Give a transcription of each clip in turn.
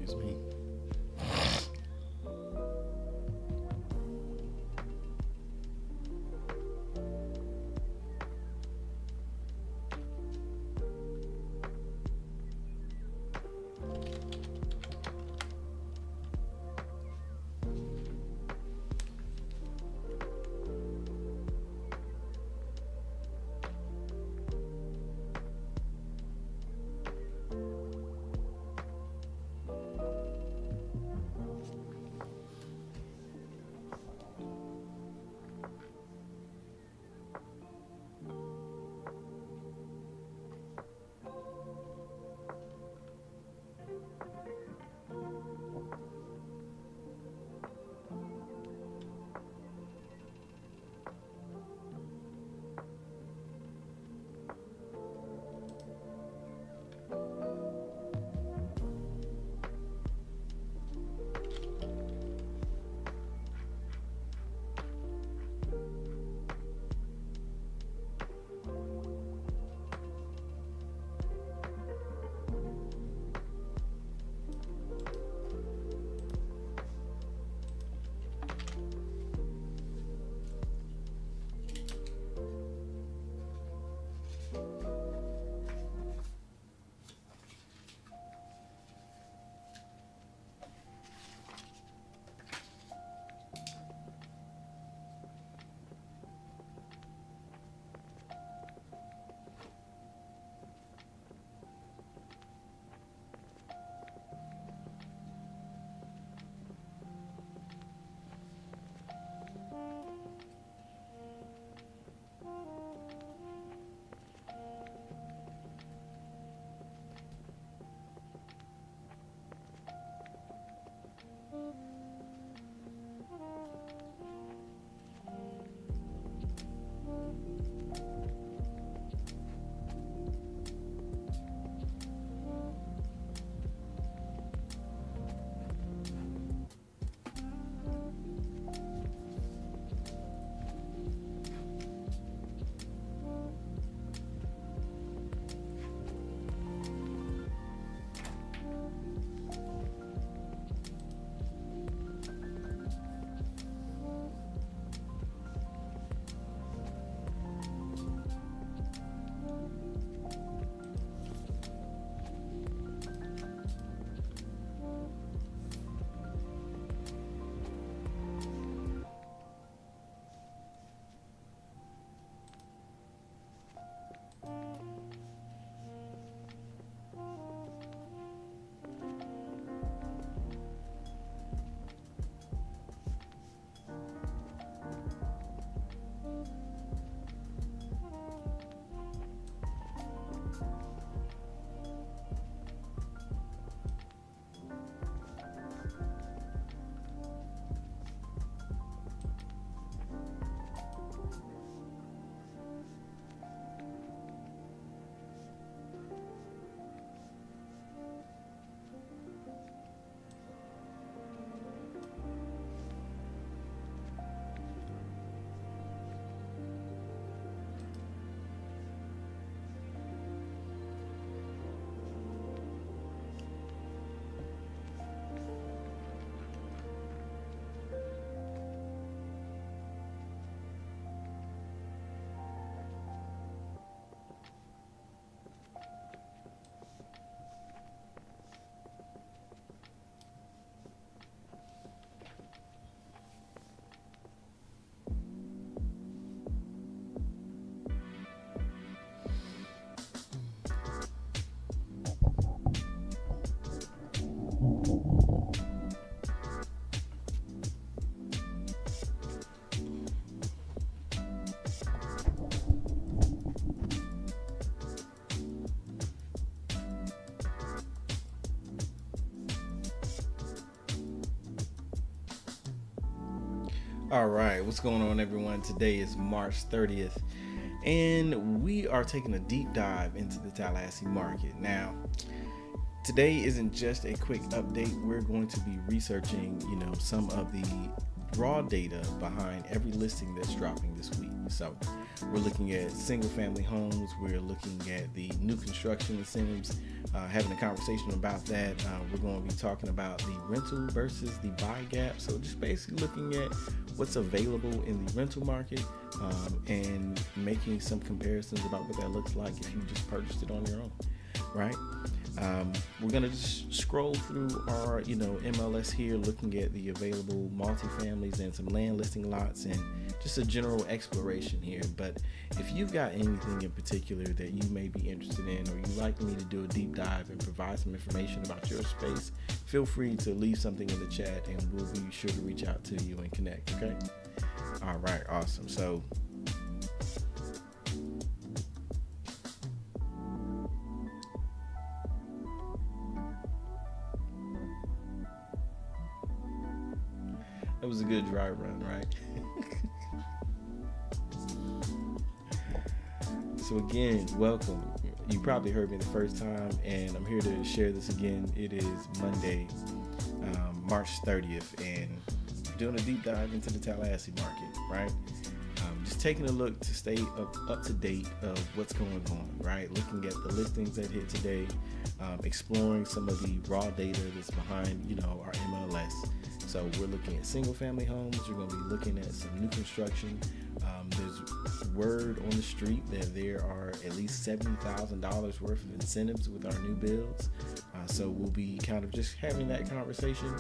Excuse me. All right, what's going on, everyone? Today is March 30th, and we are taking a deep dive into the Tallahassee market. Now, today isn't just a quick update. We're going to be researching, some of the raw data behind every listing that's dropping this week. So we're looking at single family homes. We're looking at the new construction incentives, having a conversation about that. We're going to be talking about the rental versus the buy gap. So just basically looking at what's available in the rental market, and making some comparisons about what that looks like if you just purchased it on your own, right? We're going to just scroll through our, MLS here, looking at the available multifamilies and some land listing lots and just a general exploration here. But if you've got anything in particular that you may be interested in, or you'd like me to do a deep dive and provide some information about your space, feel free to leave something in the chat and we'll be sure to reach out to you and connect. Okay. All right. Awesome. So that was a good dry run, right? So again, welcome. You probably heard me the first time, and I'm here to share this again. It is Monday, March 30th, and doing a deep dive into the Tallahassee market, right? Just taking a look to stay up to date of what's going on, right? Looking at the listings that hit today, exploring some of the raw data that's behind, our MLS. So we're looking at single family homes. We're going to be looking at some new construction. There's word on the street that there are at least $70,000 worth of incentives with our new builds. So we'll be kind of just having that conversation.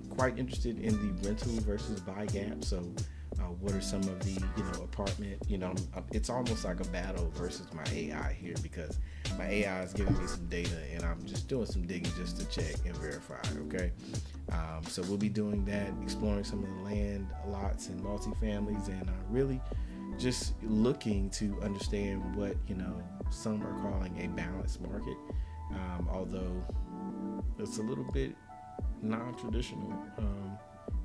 Quite interested in the rental versus buy gap. So what are some of the, apartment, it's almost like a battle versus my AI here, because my AI is giving me some data and I'm just doing some digging just to check and verify. Okay. So we'll be doing that, exploring some of the land lots and multifamilies, and really just looking to understand what, some are calling a balanced market. Although it's a little bit non-traditional,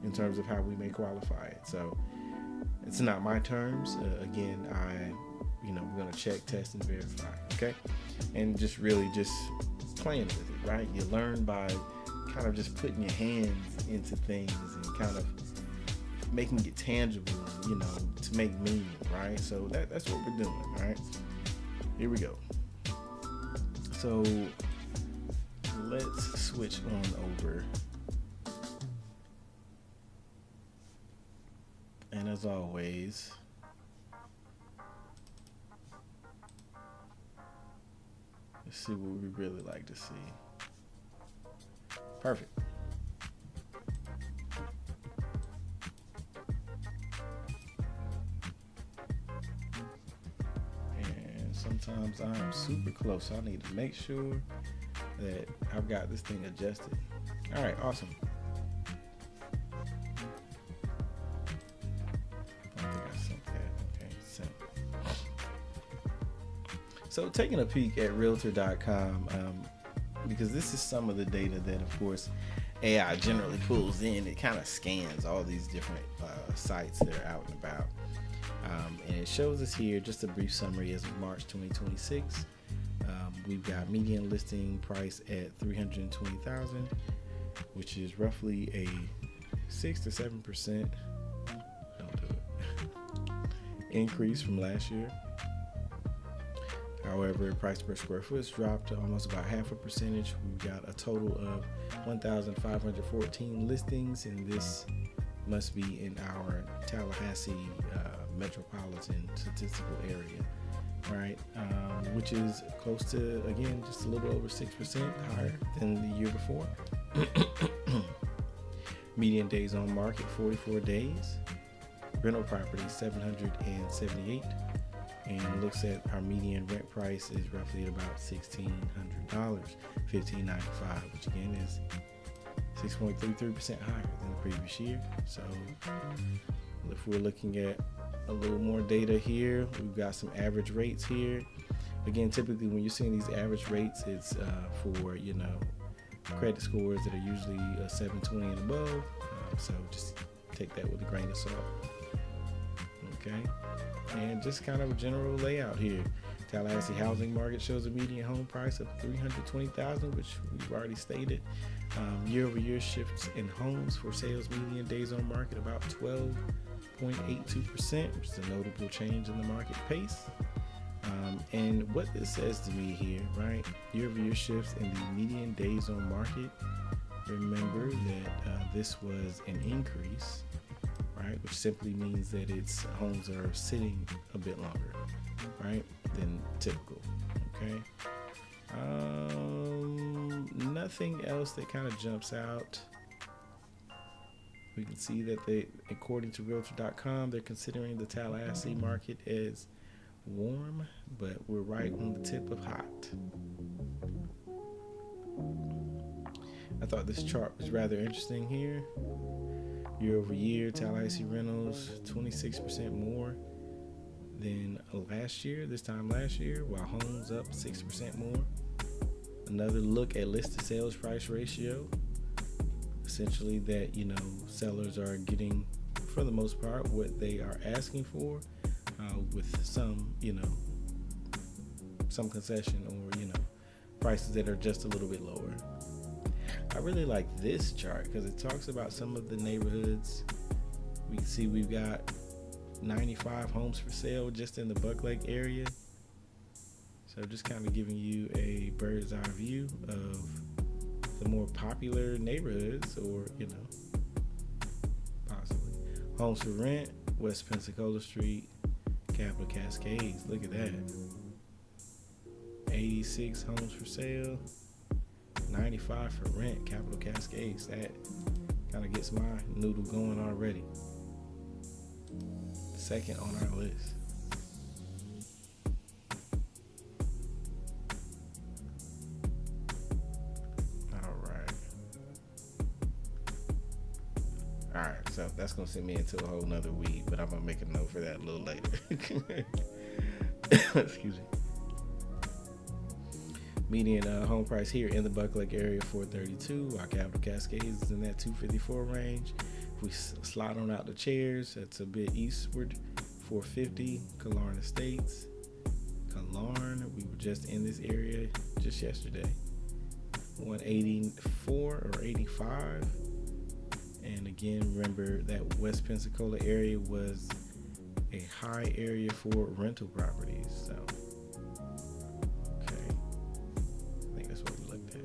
in terms of how we may qualify it. So it's not my terms. Again, we're going to check, test, and verify. Okay. And just really just playing with it, right? You learn by kind of just putting your hands into things and kind of making it tangible, to make meaning, right? So that's what we're doing, right? Here we go. So let's switch on over. And as always, let's see what we really like to see. Perfect. And sometimes I'm super close. I need to make sure that I've got this thing adjusted. All right, awesome. So taking a peek at Realtor.com, because this is some of the data that, of course, AI generally pulls in. It kind of scans all these different sites that are out and about. And it shows us here just a brief summary as of March 2026. We've got median listing price at $320,000, which is roughly a 6 to 7% increase from last year. However, price per square foot has dropped to almost about half a percentage. We've got a total of 1,514 listings, and this must be in our Tallahassee metropolitan statistical area, right? Which is close to, again, just a little over 6% higher than the year before. Median days on market, 44 days. Rental property, 778. And looks at our median rent price is roughly at about $1,600, $1,595, which again is 6.33% higher than the previous year. So if we're looking at a little more data here, we've got some average rates here. Again, typically when you're seeing these average rates, it's for, credit scores that are usually 720 and above. So just take that with a grain of salt. Okay. And just kind of a general layout here. Tallahassee housing market shows a median home price of $320,000, which we've already stated. Year-over-year shifts in homes for sales median days on market about 12.82%, which is a notable change in the market pace. And what this says to me here, right? Year-over-year shifts in the median days on market. Remember that this was an increase, right? Which simply means that its homes are sitting a bit longer, right, than typical. Okay. Nothing else that kind of jumps out. We can see that according to Realtor.com, they're considering the Tallahassee market as warm, but we're right on the tip of hot. I thought this chart was rather interesting here. Year over year, Tallahassee rentals 26% more than this time last year, while homes up 6% more. Another look at listed sales price ratio. Essentially that, sellers are getting, for the most part, what they are asking for, with some concession or, prices that are just a little bit lower. I really like this chart because it talks about some of the neighborhoods. We can see we've got 95 homes for sale just in the Buck Lake area. So just kind of giving you a bird's eye view of the more popular neighborhoods, or, possibly. Homes for rent, West Pensacola Street, Capital Cascades. Look at that. 86 homes for sale, 95 for rent, Capital Cascades. That kind of gets my noodle going already. Second on our list. Alright, so that's going to send me into a whole nother weed, but I'm going to make a note for that a little later. Excuse me. Median home price here in the Buck Lake area, $432, while Capital Cascades is in that $254 range. If we slide on out the chairs, that's a bit eastward, $450, Killearn Estates. Killearn, we were just in this area just yesterday. $184 or $85. And again, remember that West Pensacola area was a high area for rental properties. So, okay, I think that's what we looked at.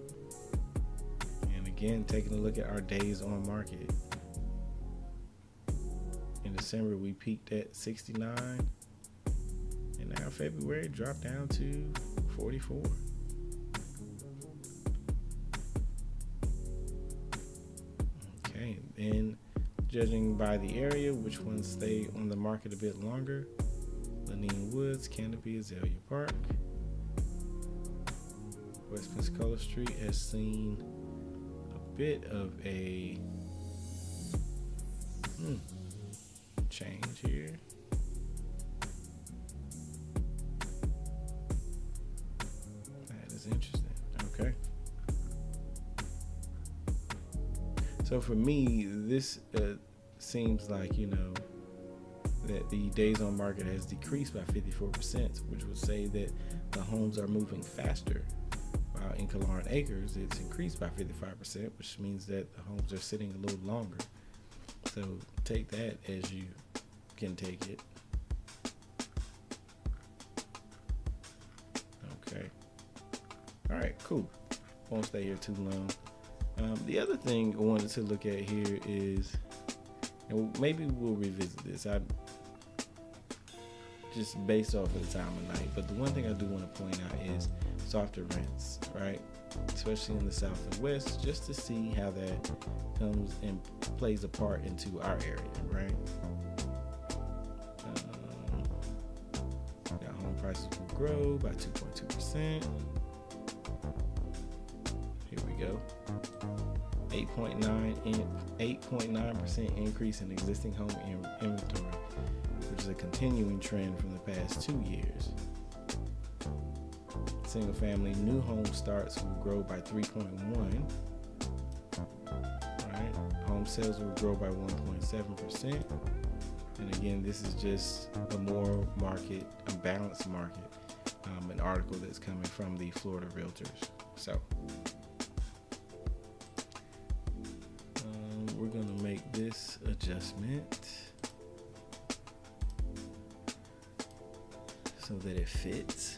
And again, taking a look at our days on market. In December, we peaked at 69, and now February dropped down to 44. And judging by the area, which ones stay on the market a bit longer: Lenine Woods, Canopy, Azalea Park. West Pensacola Street has seen a bit of a change here. That is interesting. Okay. So for me, this seems like, that the days on market has decreased by 54%, which would say that the homes are moving faster. While in Killearn Acres, it's increased by 55%, which means that the homes are sitting a little longer. So take that as you can take it. Okay. All right, cool. Won't stay here too long. The other thing I wanted to look at here is, and maybe we'll revisit this, just based off of the time of night, but the one thing I do want to point out is softer rents, right? Especially in the South and West, just to see how that comes and plays a part into our area, right? Home prices will grow by 2.2%. Here we go. 8.9% increase in existing home inventory, which is a continuing trend from the past 2 years. Single family new home starts will grow by 3.1%. Right? Home sales will grow by 1.7%. And again, this is just a balanced market. an article that's coming from the Florida Realtors. So we're going to make this adjustment so that it fits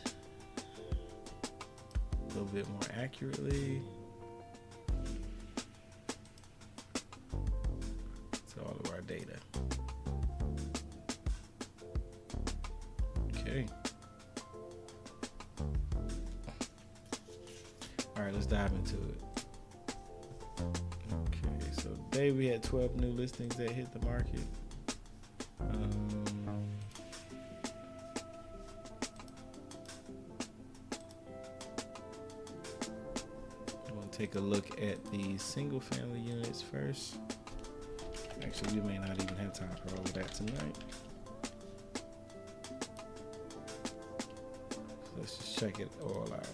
a little bit more accurately. To all of our data. Okay. All right, let's dive into it. Okay, so today we had 12 new listings that hit the market. Take a look at the single family units first. Actually, we may not even have time for all of that tonight. So let's just check it all out.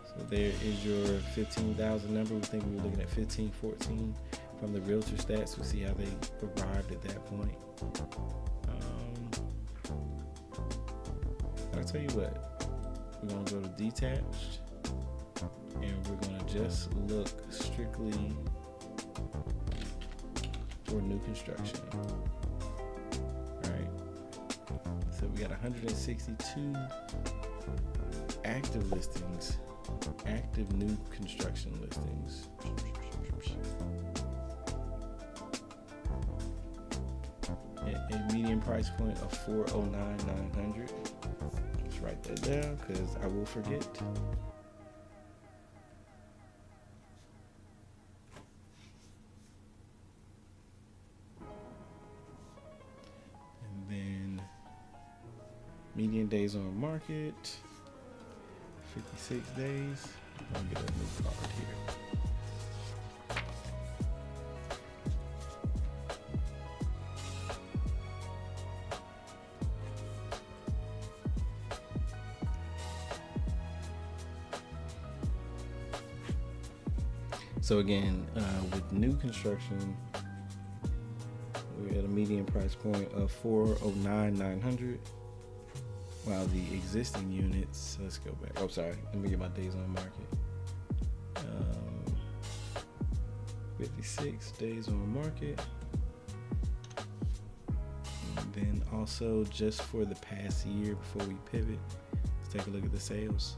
So there is your 15,000 number. We think we were looking at 1514 from the realtor stats. We'll see how they arrived at that point. I'll tell you what, we're gonna go to detached. And we're going to just look strictly for new construction. All right. So we got 162 active listings, active new construction listings. At a median price point of $409,900. Let's write that down because I will forget. Median days on market, 56 days. I'll get a new card here. So again, with new construction, we're at a median price point of $409,900. While the existing units, let's go back. Oh, sorry. Let me get my days on market. 56 days on market. And then also just for the past year before we pivot, let's take a look at the sales.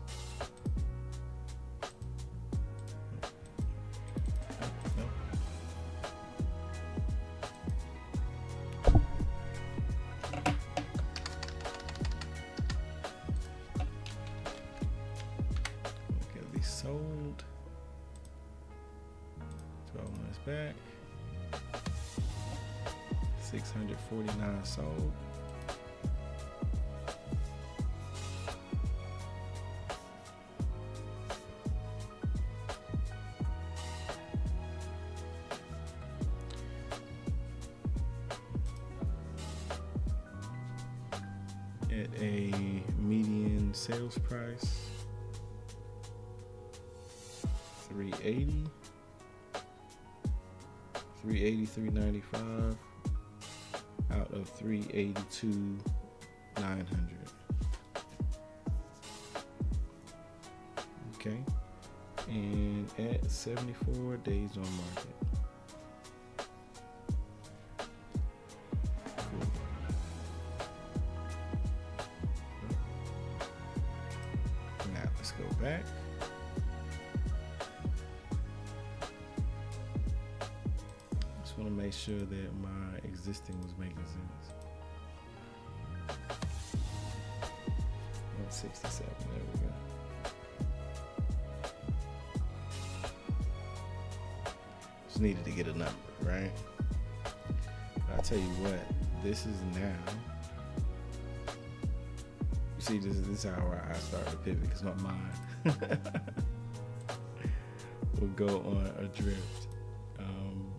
Sold 12 months back, 649 sold. At a median sales price 380, 395 out of 382, 900. Okay, and at 74 days on market. Cool. Now let's go back. I want to make sure that my existing was making sense. 167, there we go. Just needed to get a number, right? But I'll tell you what, this is now. You see, this is how I start to pivot because my mind will go on a drift.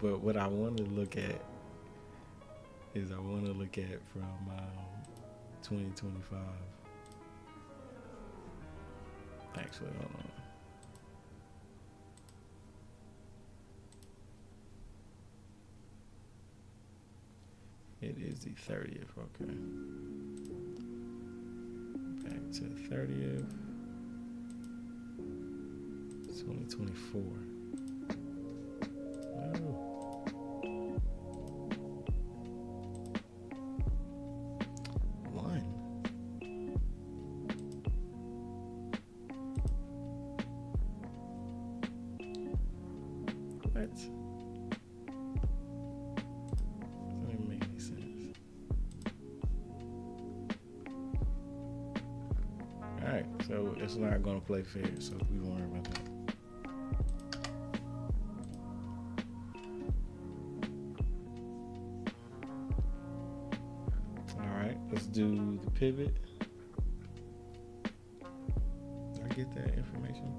But what I want to look at is from 2025. Actually, hold on. It is the 30th, okay. to 30th, 2024. Oh. One. What? Doesn't make any sense. Alright, so it's not going to play fair, so we won't worry about that. Alright, let's do the pivot. Did I get that information?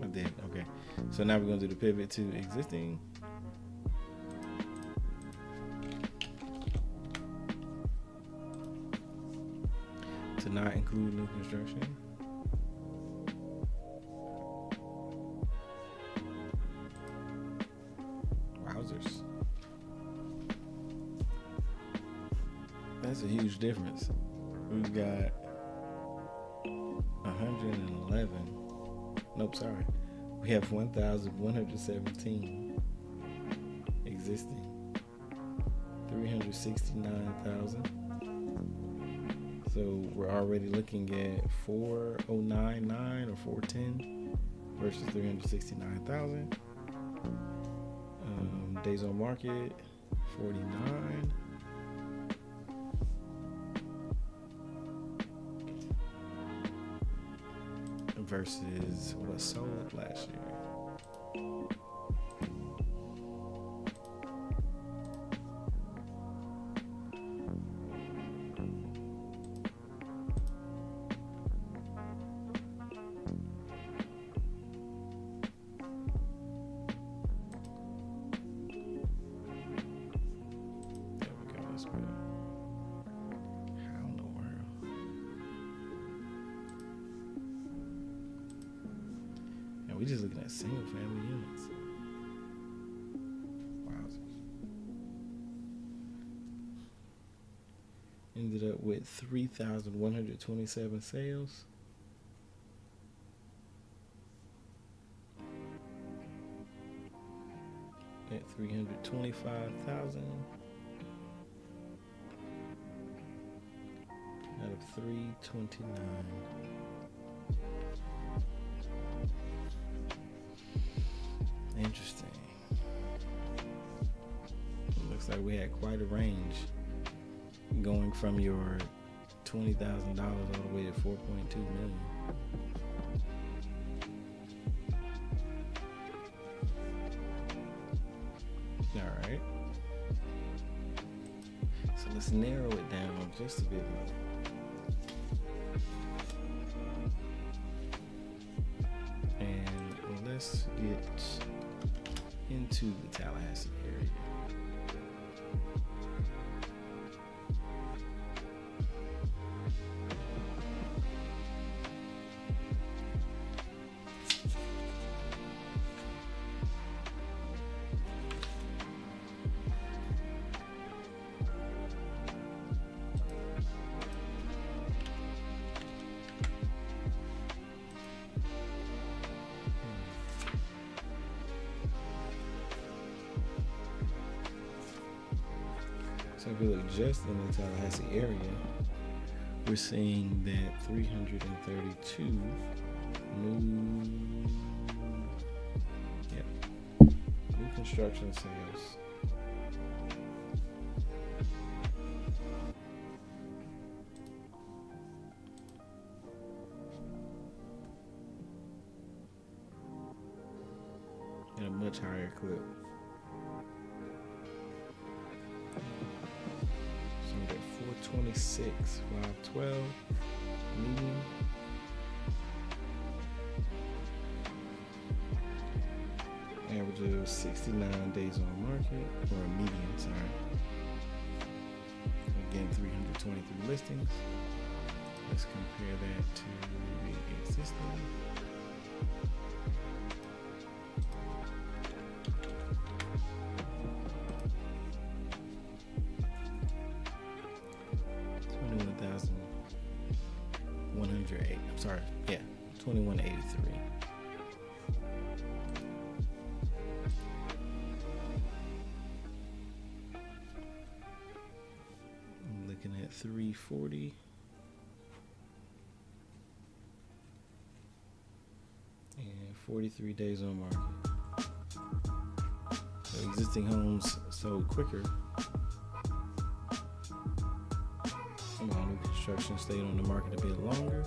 I did, okay. So now we're going to do the pivot to existing. To not include new construction. Wowzers. That's a huge difference. We've got 111. Nope, sorry. We have 1,117 existing. 369,000. So we're already looking at 4,099 or 410 versus 369,000. Days on market, 49. Versus what sold last year. We're just looking at single family units. Wow. Ended up with 3,127 sales. At 325,000 out of 329. Interesting. Looks like we had quite a range going from your $20,000 all the way to 4.2 million. All right. So let's narrow it down just a bit more. And let's get into the Tallahassee area. So if we look just in the Tallahassee area, we're seeing that 332 new construction sales. At a much higher clip. So we got 426, 512, median. Average of 69 days on market, or a median, sorry. Again, 323 listings. Let's compare that to the existing. $21,900 2183. I'm sorry. Yeah, 2183. I'm looking at 340. And 43 days on market. So existing homes sold quicker. While new construction stayed on the market a bit longer,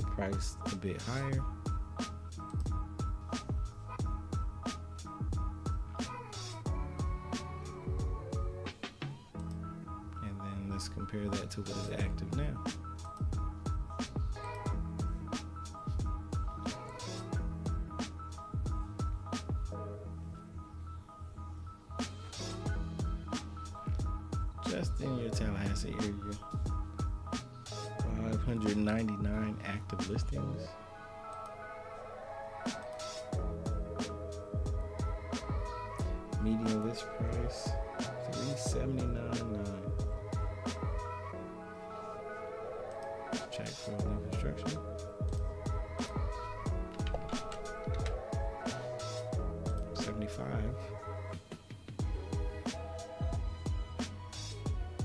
priced a bit higher. And then let's compare that to what is active now. Just in your Tallahassee area, 599 active listings. Median list price $379.9. Check for new construction. $75.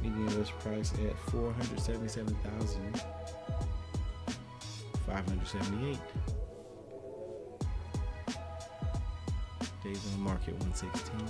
Median list price at $477,578. Days on the market 116.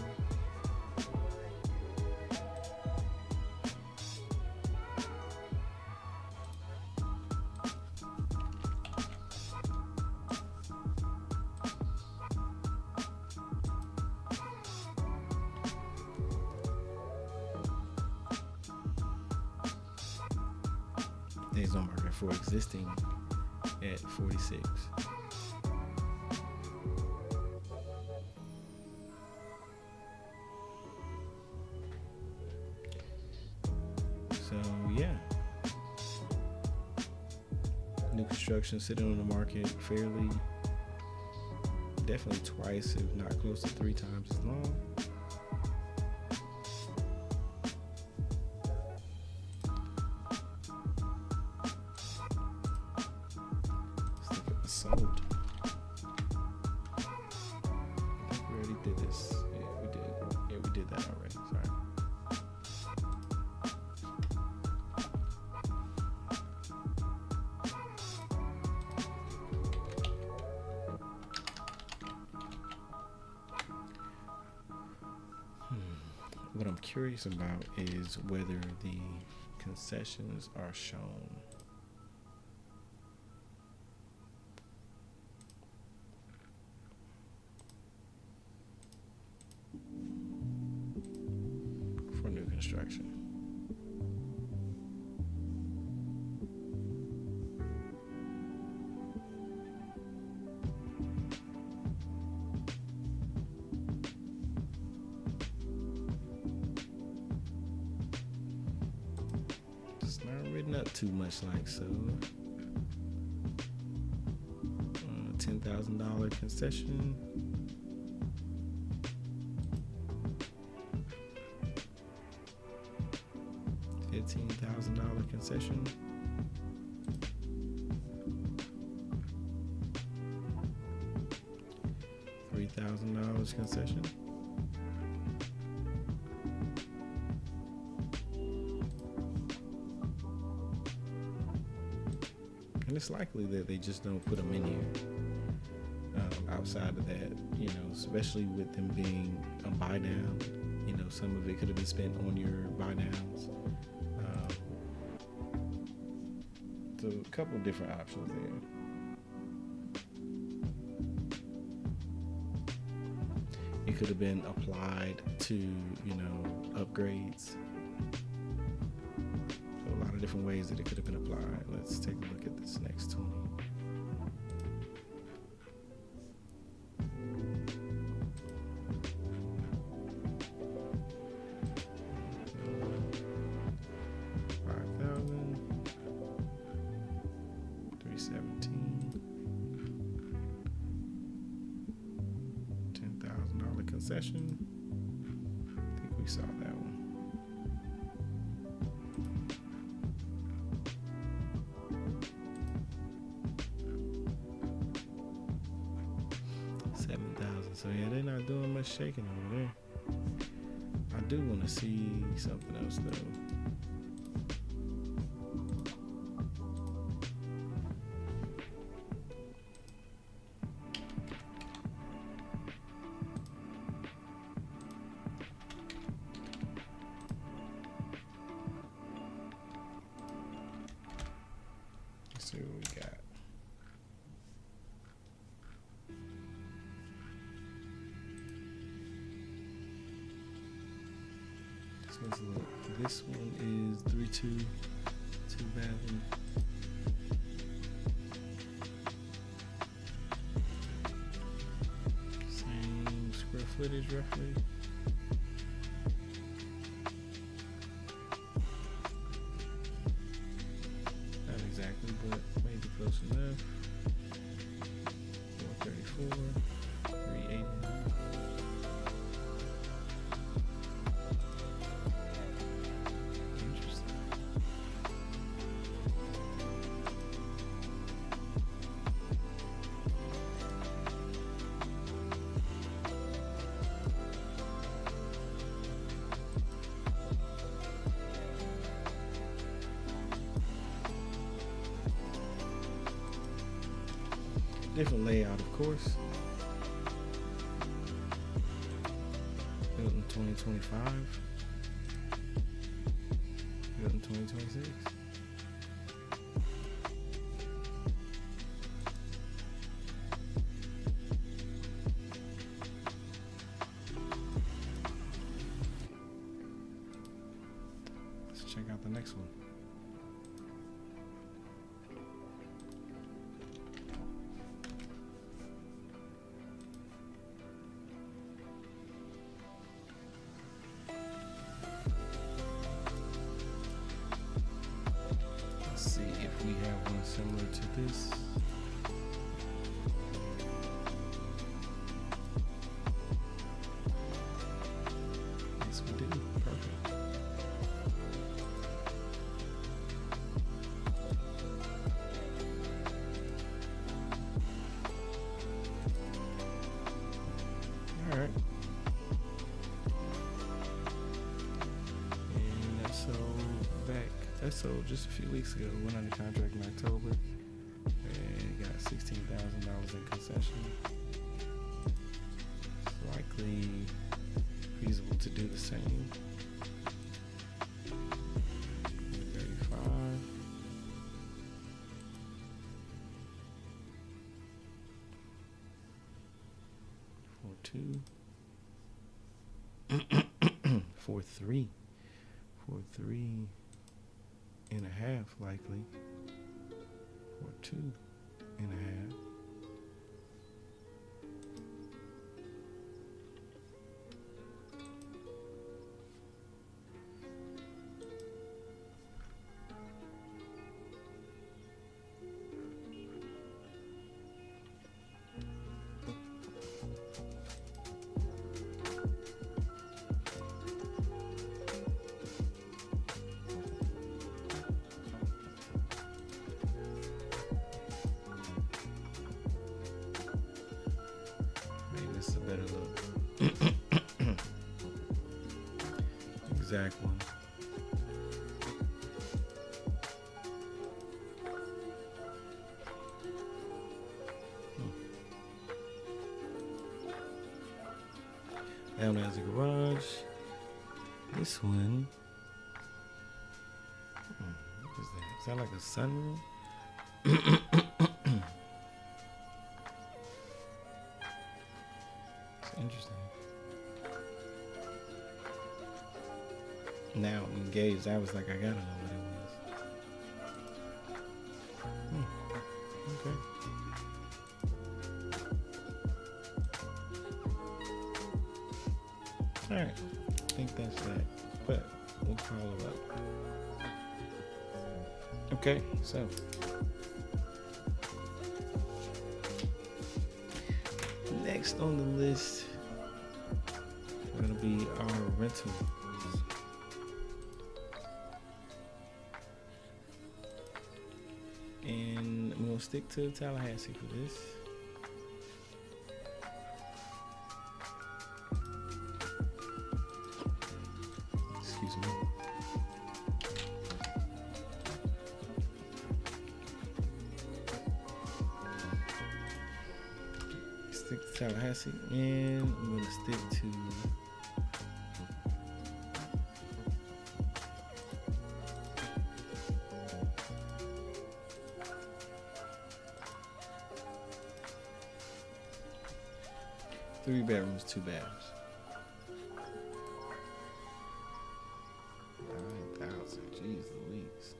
Days on market for existing at 46. So yeah, new construction sitting on the market fairly, definitely twice, if not close to 3 times as long. Sold. I think we already did this. Yeah, we did. Yeah, we did that already. Sorry. What I'm curious about is whether the concessions are shown. For new construction. It's not written up too much like so. $10,000 concession. $15,000 concession. $3,000 concession. And it's likely that they just don't put them in here. Outside of that, especially with them being a buy down, some of it could have been spent on your buy downs. So a couple of different options there. It could have been applied to, upgrades. So a lot of different ways that it could have been applied. Let's take a look at this next 20. $10,000 concession. I think we saw that one. So yeah, they're not doing much shaking over there. I do want to see something else though. Let's see what we got. So let's look. This one is 3.2, 2-bathroom. Same square footage roughly. Not exactly, but maybe close enough. 434, 389. Interesting. Different layout, of course. Built in 2025. Built in 2026. Let's check out the next one. See if we have one similar to this. Yes, we do. Perfect. All right. And that's sold back. That sold just a few weeks ago. Went under contract in October and got $16,000 in concession. It's likely feasible to do the same. 35. 4.2. 4.3. 4.3 and a half likely, or 2 and a half. This is a better look. Exact one. That one has a garage. This one. What is that? Is that like a sunroom? Interesting. Now I'm engaged. I was like, I gotta know what it was. Okay. Alright. I think that's that. But we'll follow up. Okay, so next on the list is going to be our rental. And I'm going to stick to Tallahassee for this. Stick to Tallahassee, and I'm gonna stick to three bedrooms, two baths. 9,000, jeez Louise.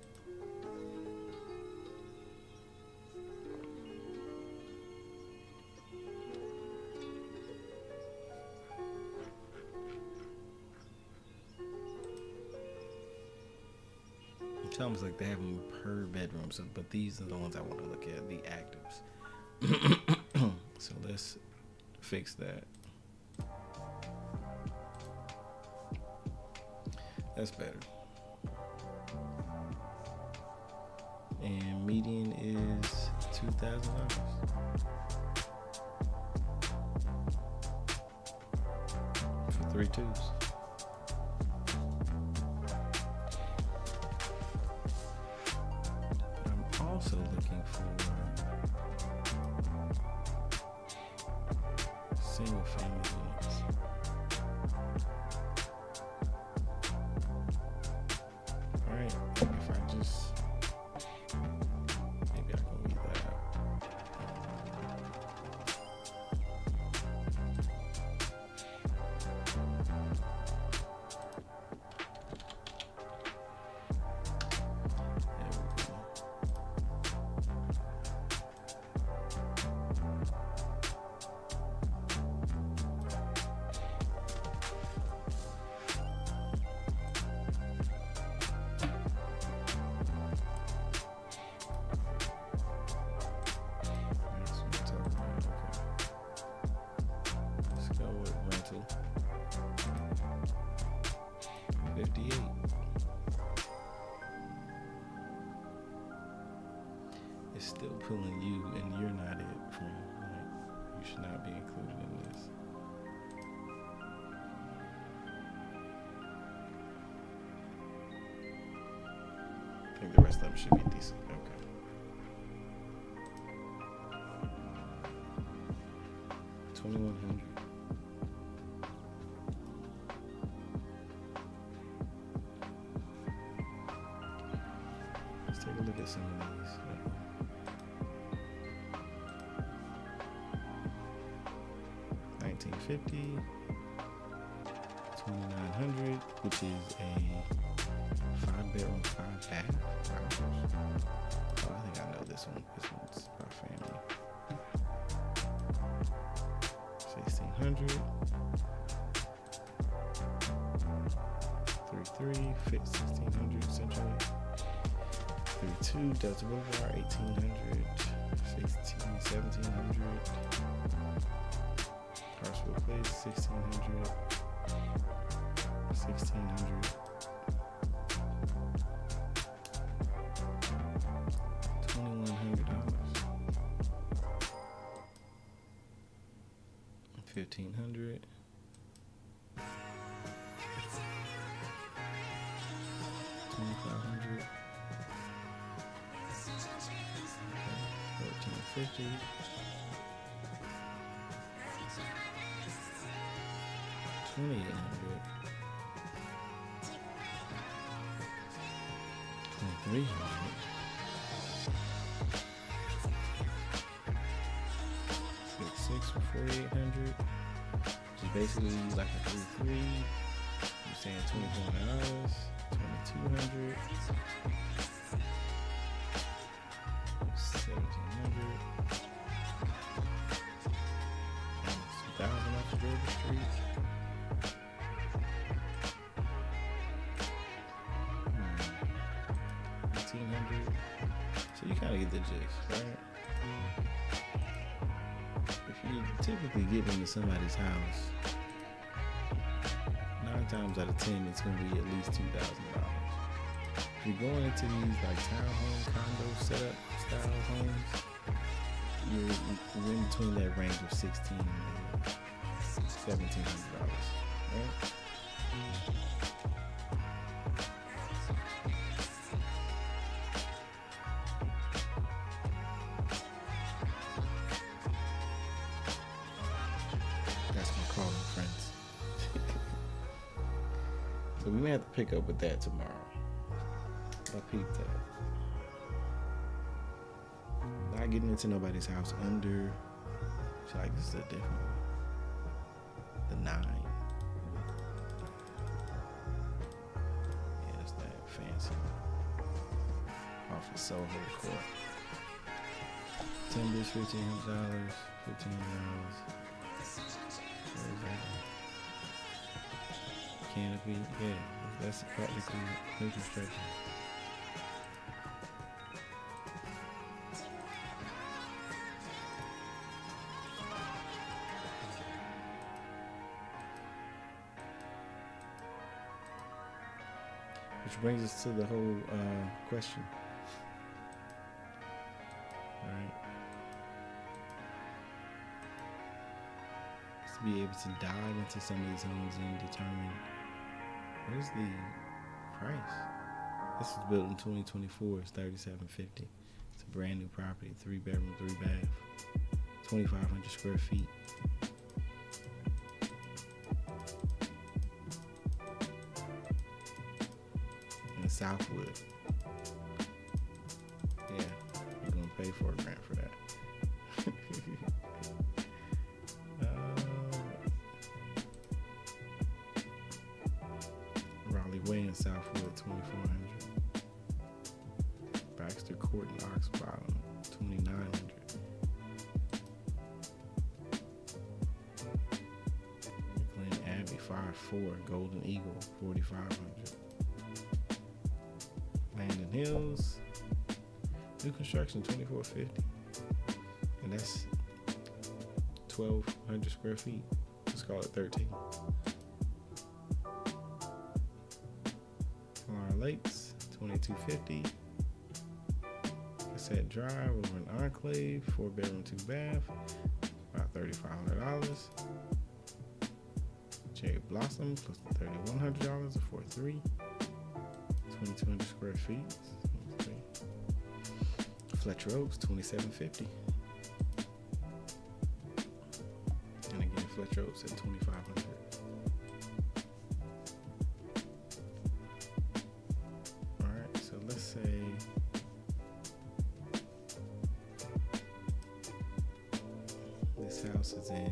It's almost like they have them per bedroom, so, but these are the ones I want to look at, the actives. So let's fix that. That's better. And median is $2,000 for 3 twos. I'm also looking for single family units. Alright, if I just maybe I can leave that out. There we go. That's what I'm talking about. Okay. Let's go with rental. 58. It's still pulling you, and you're not it, friend. Like, you should not be included in this. I think the rest of them should be decent. Okay. $2,100. Let's take a look at some of these. 1950, 2,900, which is a 5-bedroom, 5-bath. Oh, I think I know this one. This one's our family. 1,600. 3-3, fit 1,600 essentially. 3-2, Delta Boulevard, 1,800. 1,700. Carswell Place, 1,600. 1,600. $2,100. 1,500. 2,500. 1,450. 2,800. 2,300. 6 for 4,800. Which is basically like a 3-3. You're saying $2,400. 2,200. 1,700. 2,000 off of Georgia Street. 1,800. So you kind of get the gist, right? If you typically get into somebody's house, 9 times out of 10, it's going to be at least $2,000. If you're going into these like townhome, condo setup style homes, you're in between that range of $1,600 and $1,700, right? So we may have to pick up with that tomorrow. I'll peep that. Not getting into nobody's house under. It's like this is a different one. The 9. Yeah, it's that fancy. Off of Soho Court. Timbers $1,500. $1,500. Canopy, yeah, that's practically new construction. Which brings us to the whole question. All right. To be able to dive into some of these homes and determine what is the price. This was built in 2024. It's $3,750. It's a brand new property, 3-bedroom, 3-bath, 2,500 square feet. In Southwood. Yeah, you're gonna pay $4 grand for that. Way in Southwood, 2,400. Baxter Court in Ox Bottom, 2,900. Glen Abbey, 5-4. Golden Eagle, 4,500. Landon Hills, new construction, 2,450. And that's 1,200 square feet. Let's call it 13. Lakes, 2,250. Cassette Drive over in Enclave, 4-bedroom, 2-bath, about $3,500. Cherry Blossom, plus $3,100, a 4-3, 2,200 square feet. Fletcher Oaks, 2,750. And again, Fletcher Oaks at 2,500. House is in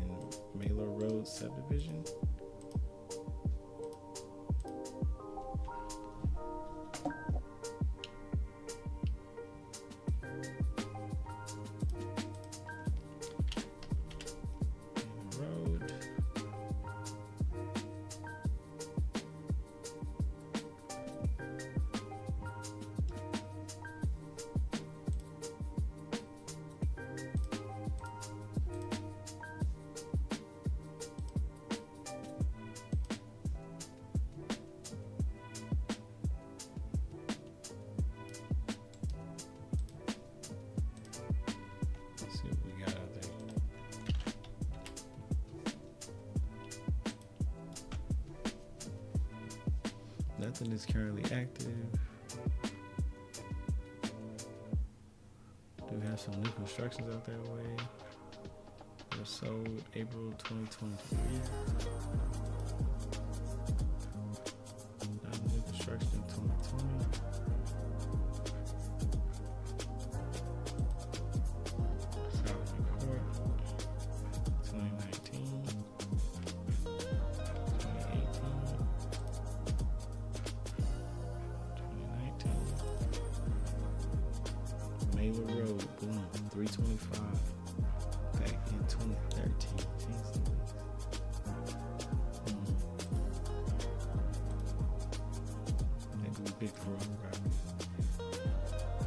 Mailer Road subdivision. Nothing is currently active. Do have some new constructions out that way. They were sold April 2023. New construction in 2020. Southern Court, 2019. 2018. Mailer Road, boom, 325. Back in 2013. Jeez. They do big for all properties.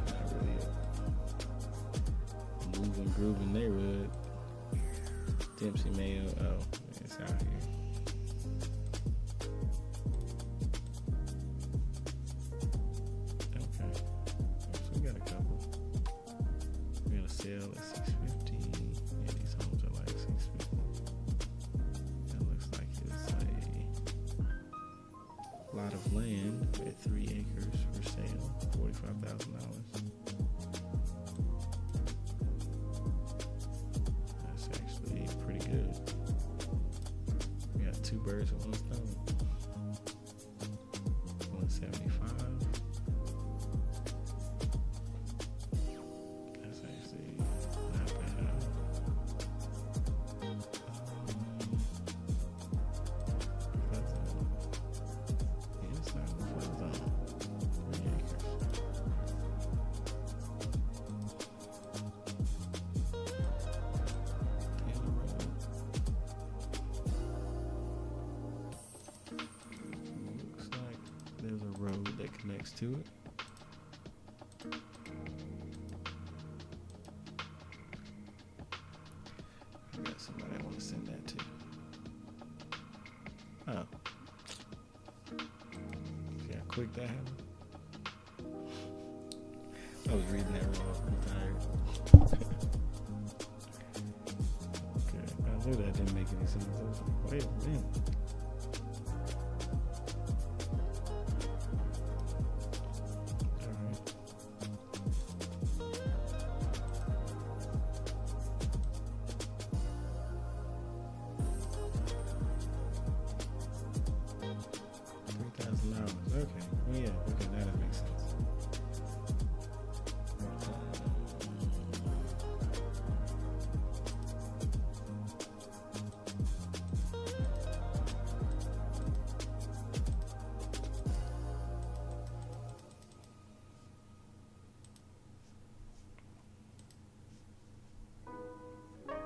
Not really a moving, grooving neighborhood. Dempsey Mayo, oh, it's out here. Sale at 650. Yeah, these homes are like 650. That looks like it's a lot of land at 3 acres for sale, $45,000. That's actually pretty good. We got 2 birds with 1 stone. next to it. I got somebody I want to send that to. Oh. See how quick that happened? I was reading that wrong. I'm tired. Okay, I knew that didn't make any sense. I was like, wait a minute. $3,000. Okay. Oh, yeah. Okay, now that makes sense.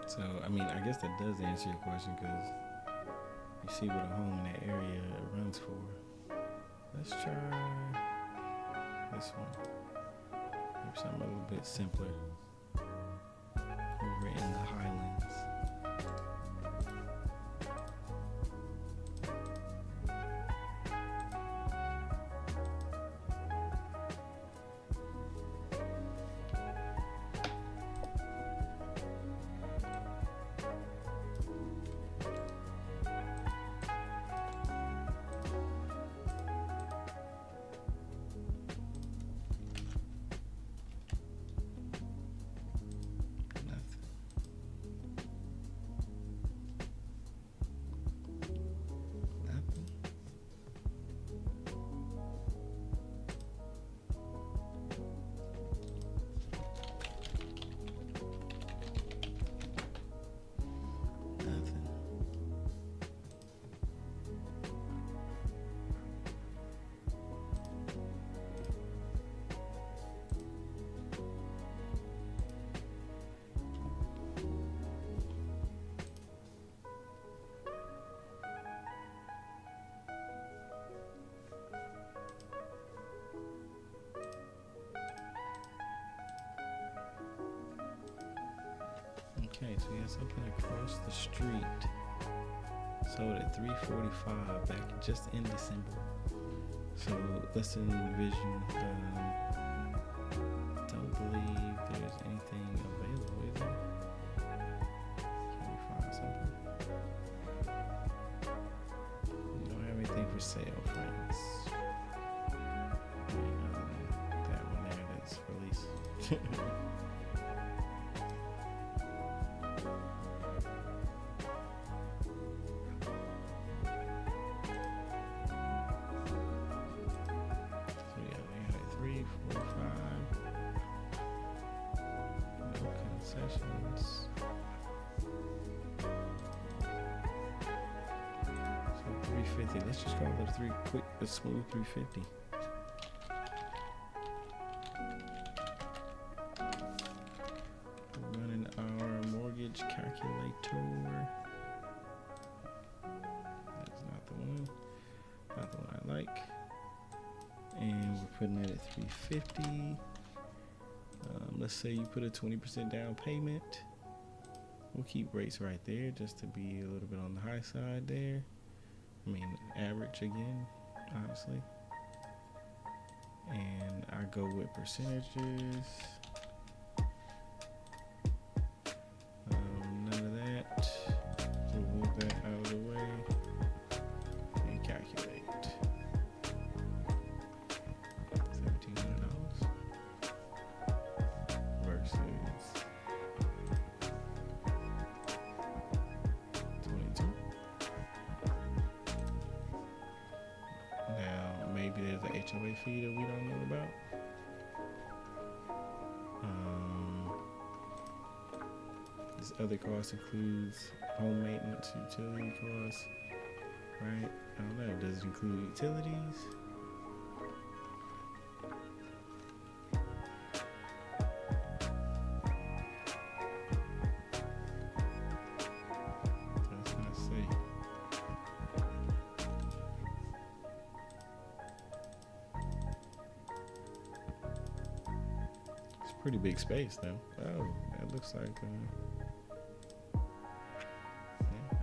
So, I mean, I guess that does answer your question because you see what a home in that area runs for. Let's try this one. Maybe something a little bit simpler. Over in the Highlands. Okay, so he has something across the street. Sold at $345 back just in December. So let's envision. Don't believe there's anything available, is there? Can we find something? We don't have anything for sale, friends. That one there that's released. Sessions. So 350. Let's just call it a smooth 350. We're running our mortgage calculator. That's not the one. Not the one I like. And we're putting it at 350. Let's say you put a 20% down payment. We'll keep rates right there just to be a little bit on the high side there. I mean, average again, honestly. And I go with percentages. None of that. We'll move that out of the way and calculate. Maybe there's an HOA fee that we don't know about. This other cost includes home maintenance, utility costs, right? I don't know. Does it include utilities? Let's not see. Pretty big space though. Oh, that looks like. Yeah,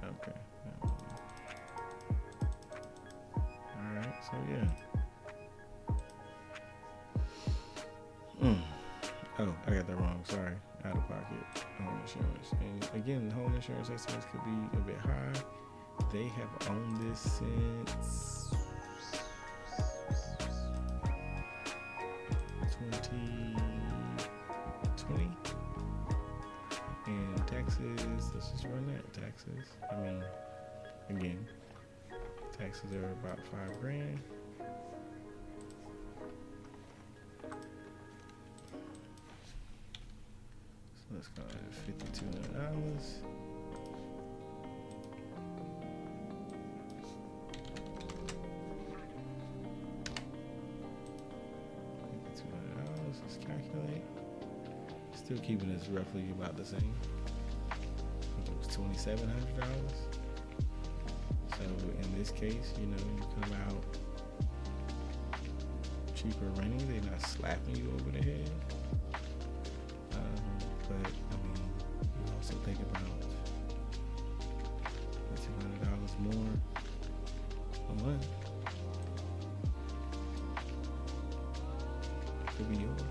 okay. All right. So yeah. Oh, I got that wrong. Sorry. Out of pocket home insurance. And again, home insurance estimates could be a bit high. They have owned this since 2020. And taxes, let's just run that. Taxes. I mean, again, taxes are about $5,000. Let's go at $5,200. Let's calculate. Still keeping this roughly about the same. I think it was $2,700. So in this case, you come out cheaper renting. They're not slapping you over the head. But you also think about $200 more a month. Could be yours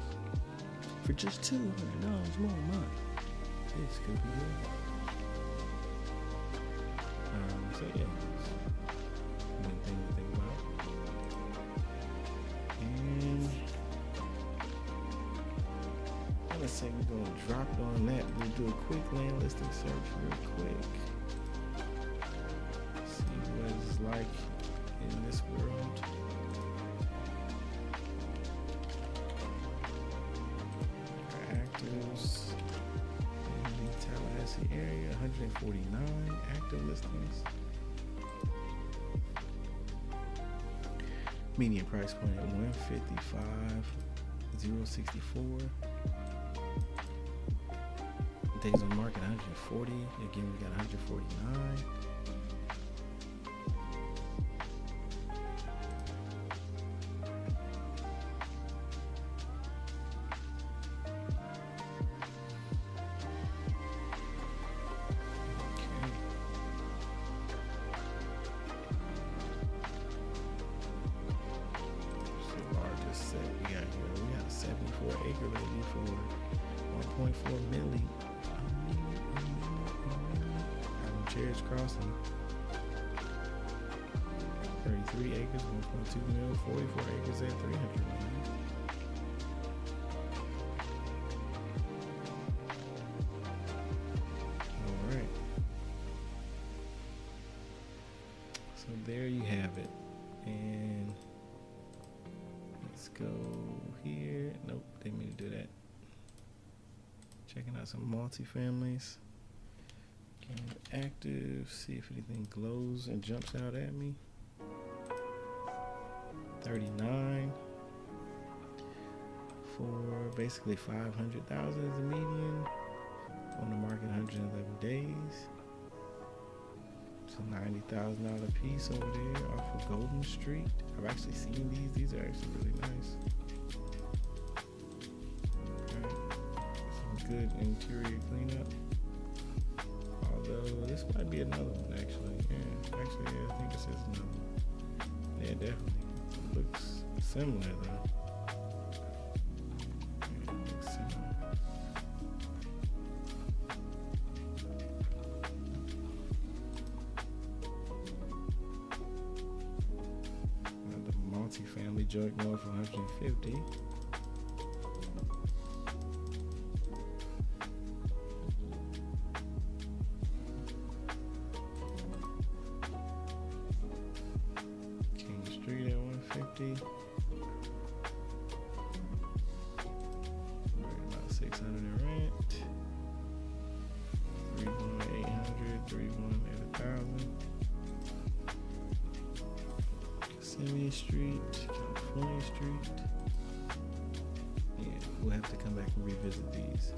for just $200 more a month. This could be yours. So yeah, one thing to think about. And let's say we're gonna drop it on that. We'll do a quick land listing search real quick. See what it's like in this world. Our actives in the Tallahassee area, 149 active listings. Median price point at $155,064. Days on market 140. Again, we got 149. We got a 74 acre lady for 1.4 million. Cherries Crossing, 33 acres, 1.2 million, 44 acres at 300 million. All right. So there you have it. And let's go here. Nope, didn't mean to do that. Checking out some multifamilies. Active, see if anything glows and jumps out at me. 39 for basically 500,000 is the median. On the market 111 days. It's a $90,000 piece over there off of Golden Street. I've actually seen these. These are actually really nice. Alright. Some good interior cleanup. Although this might be another one actually. Yeah, I think it says another one. Yeah, definitely. It looks similar though. Yeah, it looks similar. Another multifamily joint going for 150. Street at 150. About 600 in rent. 3,800, 3,100, 1,000. Kissimmee Street, California Street. Yeah, we'll have to come back and revisit these.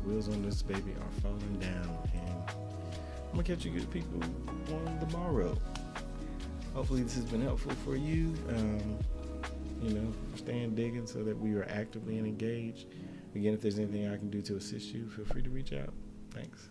wheels on this baby are falling down, and I'm gonna catch you good people on tomorrow. Hopefully this has been helpful for you. Staying digging so that we are actively and engaged. Again, if there's anything I can do to assist you, feel free to reach out. Thanks.